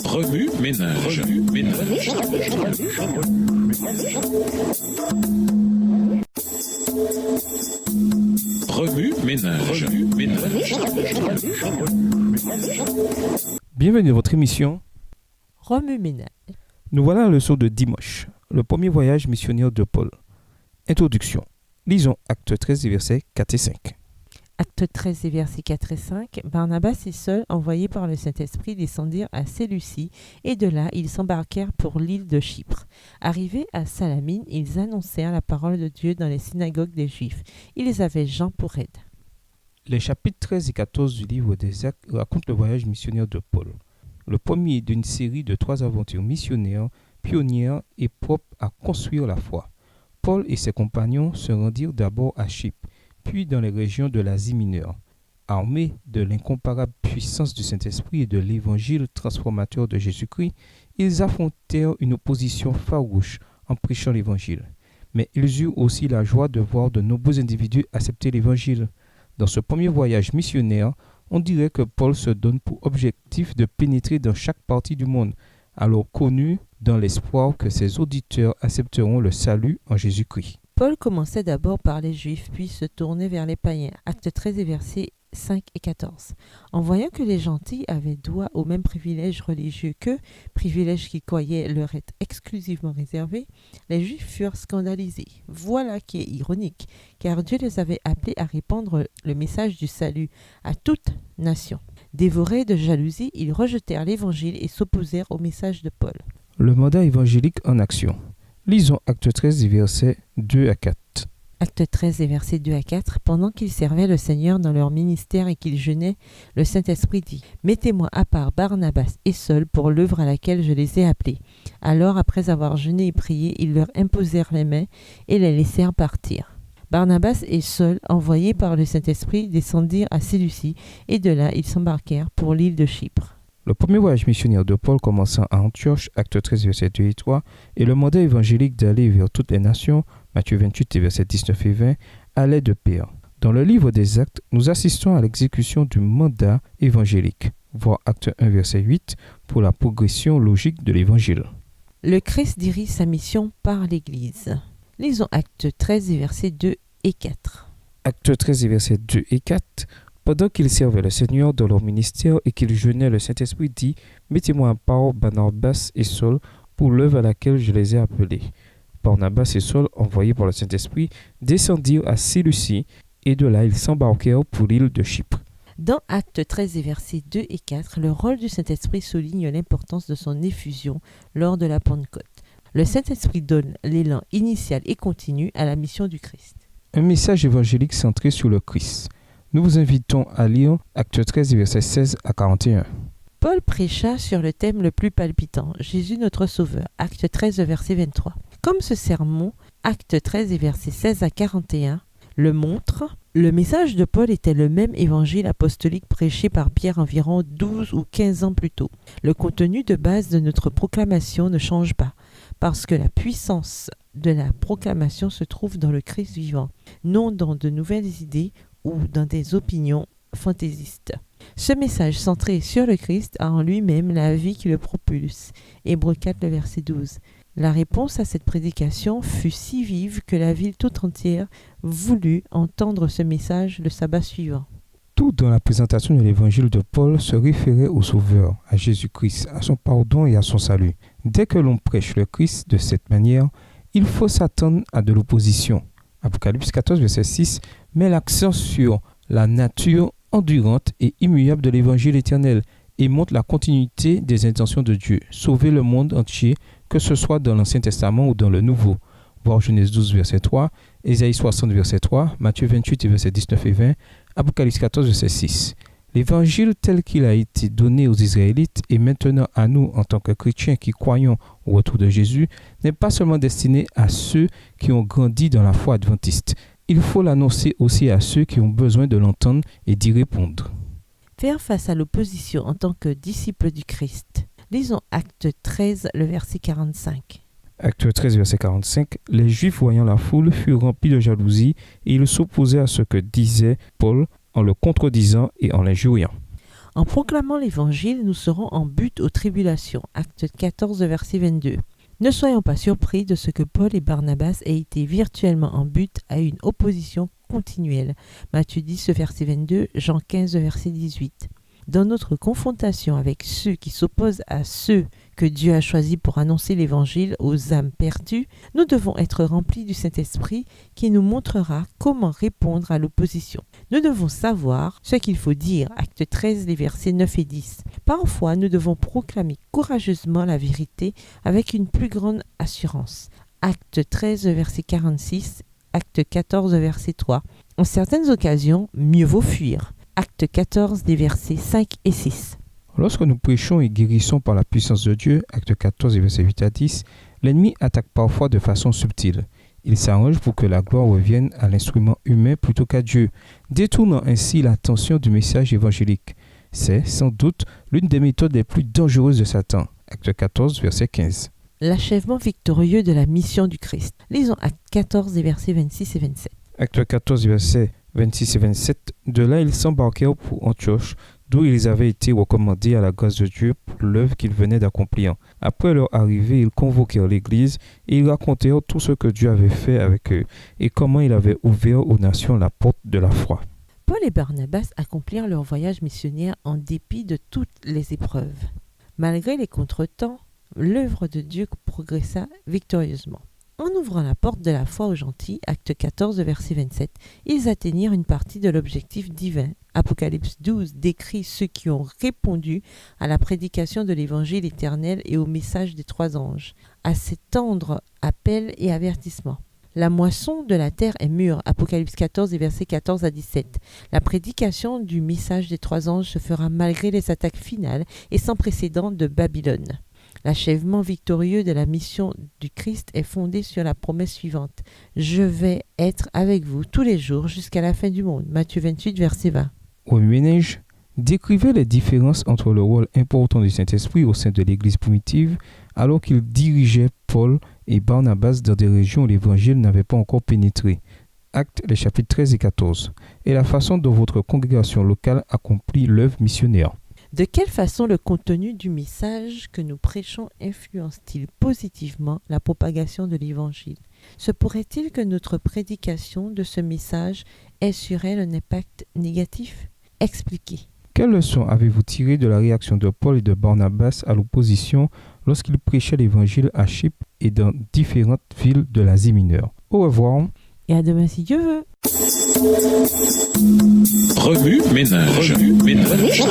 Remue ménage. Remue ménage. Bienvenue dans votre émission Remue ménage. Nous voilà à la leçon de dimanche, le premier voyage missionnaire de Paul. Introduction. Lisons Actes 13, versets 4 et 5. Acte 13 et versets 4 et 5. Barnabas et Saul, envoyés par le Saint-Esprit, descendirent à Séleucie, et de là, ils s'embarquèrent pour l'île de Chypre. Arrivés à Salamine, ils annoncèrent la parole de Dieu dans les synagogues des Juifs. Ils avaient Jean pour aide. Les chapitres 13 et 14 du livre des Actes racontent le voyage missionnaire de Paul, le premier d'une série de 3 aventures missionnaires, pionnières et propres à construire la foi. Paul et ses compagnons se rendirent d'abord à Chypre, puis dans les régions de l'Asie mineure. Armés de l'incomparable puissance du Saint-Esprit et de l'évangile transformateur de Jésus-Christ, ils affrontèrent une opposition farouche en prêchant l'évangile. Mais ils eurent aussi la joie de voir de nombreux individus accepter l'évangile. Dans ce premier voyage missionnaire, on dirait que Paul se donne pour objectif de pénétrer dans chaque partie du monde, alors connu dans l'espoir que ses auditeurs accepteront le salut en Jésus-Christ. Paul commençait d'abord par les Juifs, puis se tournait vers les païens. Acte 13 et versets 5 et 14. En voyant que les gentils avaient droit aux mêmes privilèges religieux qu'eux, privilèges qui croyaient leur être exclusivement réservés, les Juifs furent scandalisés. Voilà qui est ironique, car Dieu les avait appelés à répandre le message du salut à toute nation. Dévorés de jalousie, ils rejetèrent l'évangile et s'opposèrent au message de Paul. Le mandat évangélique en action. Lisons Acte 13, versets 2 à 4. Acte 13 et versets 2 à 4. Pendant qu'ils servaient le Seigneur dans leur ministère et qu'ils jeûnaient, le Saint-Esprit dit « Mettez-moi à part Barnabas et Saul pour l'œuvre à laquelle je les ai appelés. » Alors, après avoir jeûné et prié, ils leur imposèrent les mains et les laissèrent partir. Barnabas et Saul, envoyés par le Saint-Esprit, descendirent à Séleucie et de là, ils s'embarquèrent pour l'île de Chypre. Le premier voyage missionnaire de Paul commençant à Antioche, Acte 13, versets 2 et 3, et le mandat évangélique d'aller vers toutes les nations, Matthieu 28, versets 19 et 20, allait de pair. Dans le livre des Actes, nous assistons à l'exécution du mandat évangélique, voir Acte 1, verset 8, pour la progression logique de l'évangile. Le Christ dirige sa mission par l'Église. Lisons Acte 13, versets 2 et 4. Acte 13, versets 2 et 4. Pendant qu'ils servaient le Seigneur dans leur ministère et qu'ils jeûnaient, le Saint-Esprit dit « Mettez-moi à part Barnabas et Saul pour l'œuvre à laquelle je les ai appelés. » Barnabas et Saul, envoyés par le Saint-Esprit, descendirent à Séleucie et de là ils s'embarquèrent pour l'île de Chypre. Dans Acte 13 et versets 2 et 4, le rôle du Saint-Esprit souligne l'importance de son effusion lors de la Pentecôte. Le Saint-Esprit donne l'élan initial et continu à la mission du Christ. Un message évangélique centré sur le Christ. Nous vous invitons à lire Acte 13, versets 16 à 41. Paul prêcha sur le thème le plus palpitant, Jésus notre Sauveur, Acte 13, verset 23. Comme ce sermon, Acte 13 et versets 16 à 41, le montre, le message de Paul était le même évangile apostolique prêché par Pierre environ 12 ou 15 ans plus tôt. Le contenu de base de notre proclamation ne change pas, parce que la puissance de la proclamation se trouve dans le Christ vivant, non dans de nouvelles idées ou dans des opinions fantaisistes. Ce message centré sur le Christ a en lui-même la vie qui le propulse. Hébreux 4, le verset 12. La réponse à cette prédication fut si vive que la ville tout entière voulut entendre ce message le sabbat suivant. Tout dans la présentation de l'évangile de Paul se référait au Sauveur, à Jésus-Christ, à son pardon et à son salut. Dès que l'on prêche le Christ de cette manière, il faut s'attendre à de l'opposition. Apocalypse 14, verset 6 met l'accent sur la nature endurante et immuable de l'évangile éternel et montre la continuité des intentions de Dieu, sauver le monde entier, que ce soit dans l'Ancien Testament ou dans le Nouveau. Voir Genèse 12, verset 3, Ésaïe 60, verset 3, Matthieu 28, verset 19 et 20, Apocalypse 14, verset 6. L'évangile tel qu'il a été donné aux Israélites et maintenant à nous en tant que chrétiens qui croyons au retour de Jésus n'est pas seulement destiné à ceux qui ont grandi dans la foi adventiste. Il faut l'annoncer aussi à ceux qui ont besoin de l'entendre et d'y répondre. Faire face à l'opposition en tant que disciple du Christ. Lisons Acte 13, le verset 45. Acte 13, verset 45. Les Juifs, voyant la foule, furent remplis de jalousie et ils s'opposaient à ce que disait Paul en le contredisant et en l'injuriant. En proclamant l'évangile, nous serons en butte aux tribulations. Acte 14, verset 22. Ne soyons pas surpris de ce que Paul et Barnabas aient été virtuellement en butte à une opposition continuelle. Matthieu 10, verset 22, Jean 15, verset 18. Dans notre confrontation avec ceux qui s'opposent à ceux que Dieu a choisis pour annoncer l'Évangile aux âmes perdues, nous devons être remplis du Saint-Esprit qui nous montrera comment répondre à l'opposition. Nous devons savoir ce qu'il faut dire, acte 13, les versets 9 et 10. Parfois, nous devons proclamer courageusement la vérité avec une plus grande assurance. Acte 13, verset 46, acte 14, verset 3. En certaines occasions, mieux vaut fuir. Acte 14, des versets 5 et 6. Lorsque nous prêchons et guérissons par la puissance de Dieu, acte 14, versets 8 à 10, l'ennemi attaque parfois de façon subtile. Il s'arrange pour que la gloire revienne à l'instrument humain plutôt qu'à Dieu, détournant ainsi l'attention du message évangélique. C'est, sans doute, l'une des méthodes les plus dangereuses de Satan. Acte 14, verset 15. L'achèvement victorieux de la mission du Christ. Lisons acte 14, des versets 26 et 27. Acte 14, versets 26 et 27. De là, ils s'embarquèrent pour Antioche, d'où ils avaient été recommandés à la grâce de Dieu pour l'œuvre qu'ils venaient d'accomplir. Après leur arrivée, ils convoquèrent l'Église et ils racontèrent tout ce que Dieu avait fait avec eux et comment il avait ouvert aux nations la porte de la foi. Paul et Barnabas accomplirent leur voyage missionnaire en dépit de toutes les épreuves. Malgré les contretemps, l'œuvre de Dieu progressa victorieusement. En ouvrant la porte de la foi aux gentils, acte 14, verset 27, ils atteignirent une partie de l'objectif divin. Apocalypse 12 décrit ceux qui ont répondu à la prédication de l'évangile éternel et au message des 3 anges, à cet tendre appel et avertissement. La moisson de la terre est mûre. Apocalypse 14, versets 14 à 17. La prédication du message des 3 anges se fera malgré les attaques finales et sans précédent de Babylone. L'achèvement victorieux de la mission du Christ est fondé sur la promesse suivante. « Je vais être avec vous tous les jours jusqu'à la fin du monde. » Matthieu 28, verset 20. Au ménage, décrivez les différences entre le rôle important du Saint-Esprit au sein de l'Église primitive alors qu'il dirigeait Paul et Barnabas dans des régions où l'Évangile n'avait pas encore pénétré. Actes, les chapitres 13 et 14. Et la façon dont votre congrégation locale accomplit l'œuvre missionnaire. De quelle façon le contenu du message que nous prêchons influence-t-il positivement la propagation de l'Évangile? Se pourrait-il que notre prédication de ce message ait sur elle un impact négatif? Expliquez. Quelle leçon avez-vous tiré de la réaction de Paul et de Barnabas à l'opposition lorsqu'ils prêchaient l'Évangile à Chypre et dans différentes villes de l'Asie mineure? Au revoir. Et à demain si Dieu veut. Remue ménage. Remue ménage.